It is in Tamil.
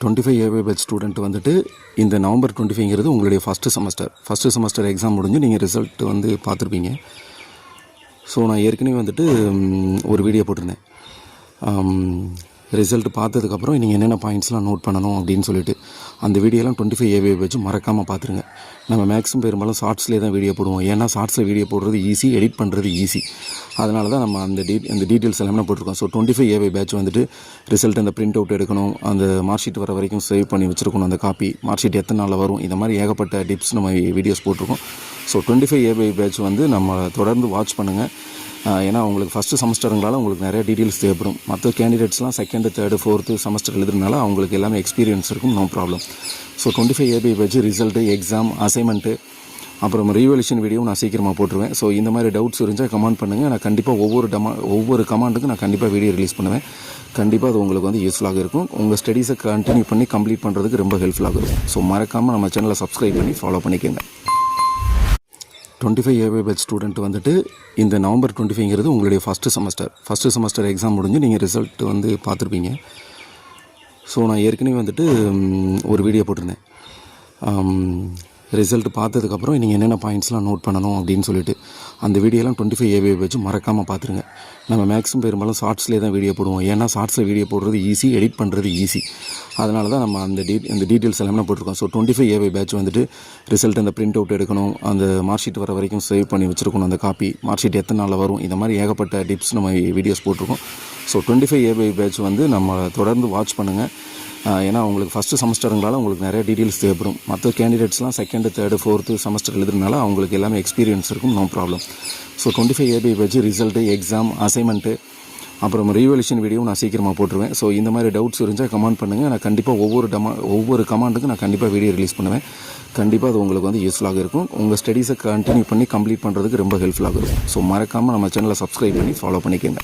25 ஏவே பேட்ச் ஸ்டூடெண்ட் வந்துட்டு இந்த நவம்பர் 25ங்கிறது உங்களுடைய ஃபஸ்ட்டு செமஸ்டர் எக்ஸாம் முடிஞ்சு நீங்கள் ரிசல்ட் வந்து பார்த்துருப்பீங்க. ஸோ நான் ஏற்கனவே வந்துட்டு ஒரு வீடியோ போட்டிருந்தேன். ரிசல்ட் பார்த்ததுக்கப்புறம் நீங்கள் என்னென்ன பாயிண்ட்ஸ்லாம் நோட் பண்ணணும் அப்படின்னு சொல்லிட்டு அந்த வீடியோலாம் 25 ஏவே பேட்ச் மறக்காமல் பார்த்துருங்க. நம்ம மேக்ஸிமம் பெரும்பாலும் ஷார்ட்ஸ்லேயே தான் வீடியோ போடுவோம். ஏன்னா ஷார்ட்ஸில் வீடியோ போடுறது ஈஸி, எடிட் பண்ணுறது ஈஸி. அதனால தான் நம்ம அந்த டீட்டெயில்ஸ் எல்லாமே போட்டிருக்கோம். ஸோ 25 ஏவே பேட்ச் வந்துட்டு ரிசல்ட் அந்த பிரிண்ட் அவுட் எடுக்கணும், அந்த மார்க் ஷீட் வர வரைக்கும் சேவ் பண்ணி வச்சுருக்கணும், அந்த காப்பி மார்க் ஷீட் எத்தனை நாளில் வரும், இந்த மாதிரி ஏகப்பட்ட டிப்ஸ் நம்ம வீடியோஸ் போட்டிருக்கோம். ஸோ 25 ஏவே பேட்ச் வந்து நம்ம தொடர்ந்து வாட்ச் பண்ணுங்கள். ஏன்னா உங்களுக்கு ஃபஸ்ட்டு செமஸ்டருங்களால் உங்களுக்கு நிறைய டீட்டெயில்ஸ் தேவைப்படும். மற்ற கேண்டிடேட்ஸ்லாம் செகண்டு, தேர்டு, ஃபோர்த்து செமஸ்டர் எழுதுறதுனால அவங்களுக்கு எல்லாமே எக்ஸ்பீரியன்ஸ் இருக்கும், no problem. So 25 AB batch result, exam, assignment, அப்புறம் ரீவல்யூஷன் வீடியோ நான் சீக்கிரமாக போட்டுருவேன். ஸோ இந்த மாதிரி டவுட்ஸ் இருந்தால் கமெண்ட் பண்ணுங்கள். நான் கண்டிப்பாக ஒவ்வொரு கமாண்டுக்கும் நான் கண்டிப்பாக வீடியோ ரிலீஸ் பண்ணுவேன். கண்டிப்பாக அது உங்களுக்கு வந்து யூஸ்ஃபுல்லாக இருக்கும். உங்கள் ஸ்டடீஸை கண்டினியூ பண்ணி கம்ப்ளீட் பண்ணுறதுக்கு ரொம்ப ஹெல்ப்ஃபுல்லாக இருக்கும். ஸோ மறக்காமல் நம்ம சேனலை சப்ஸ்கிரைப் பண்ணி ஃபாலோ பண்ணிக்கோங்க. 25 ஏவே பேட்ச் ஸ்டூடெண்ட் வந்துட்டு இந்த நவம்பர் 25ங்கிறது உங்களுடைய ஃபஸ்ட்டு செமஸ்டர் எக்ஸாம் முடிஞ்சு நீங்கள் ரிசல்ட் வந்து பார்த்துருப்பீங்க. ஸோ நான் ஏற்கனவே வந்துட்டு ஒரு வீடியோ போட்டிருந்தேன். ரிசல்ட் பார்த்ததுக்கப்புறம் நீங்கள் என்னென்ன பாயிண்ட்ஸ்லாம் நோட் பண்ணணும் அப்படின்னு சொல்லிட்டு அந்த வீடியோலாம் 25 ஏவே பேட்ச் மறக்காமல் பார்த்துருங்க. நம்ம மேக்ஸிமம் பெரும்பாலும் ஷார்ட்ஸ்லேயே தான் வீடியோ போடுவோம். ஏன்னா ஷார்ட்ஸில் வீடியோ போடுறது ஈஸி, எடிட் பண்ணுறது ஈஸி. அதனால தான் நம்ம அந்த டீட்டெயில்ஸ் எல்லாமே போட்டிருக்கோம். ஸோ 25 ஏவே பேட்ச் வந்துட்டு ரிசல்ட் அந்த பிரிண்ட் அவுட் எடுக்கணும், அந்த மார்க் ஷீட் வர வரைக்கும் சேவ் பண்ணி வச்சுருக்கணும், அந்த காப்பி மார்க் ஷீட் எத்தனை நாளில் வரும், இந்த மாதிரி ஏகப்பட்ட டிப்ஸ் நம்ம வீடியோஸ் போட்டிருக்கோம். ஸோ 25 ஏவே பேட்ச் வந்து நம்ம தொடர்ந்து வாட்ச் பண்ணுங்கள். ஏன்னா உங்களுக்கு ஃபஸ்ட்டு செமஸ்டருங்களால் உங்களுக்கு நிறைய டீட்டெயில்ஸ் தேவைப்படும். மற்ற கேண்டிடேட்ஸ்லாம் செகண்டு, தேர்டு, ஃபோர்த்து செமஸ்டர் எழுதுறதுனால அவங்களுக்கு எல்லாமே எக்ஸ்பீரியன்ஸ் இருக்கும், no problem. So 25 AB batch result, exam, assignment, அப்புறம் ரீவல்யூஷன் வீடியோ நான் சீக்கிரமாக போட்டுருவேன். ஸோ இந்த மாதிரி டவுட்ஸ் இருந்தால் கமெண்ட் பண்ணுங்கள். நான் கண்டிப்பாக ஒவ்வொரு கமாண்டுக்கும் நான் கண்டிப்பாக வீடியோ ரிலீஸ் பண்ணுவேன். கண்டிப்பாக அது உங்களுக்கு வந்து யூஸ்ஃபுல்லாக இருக்கும். உங்கள் ஸ்டடீஸை கண்டினியூ பண்ணி கம்ப்ளீட் பண்ணுறதுக்கு ரொம்ப ஹெல்ப்ஃபுல்லாக இருக்கும். ஸோ மறக்காமல் நம்ம சேனலை சப்ஸ்கிரைப் பண்ணி ஃபாலோ பண்ணிக்கோங்க.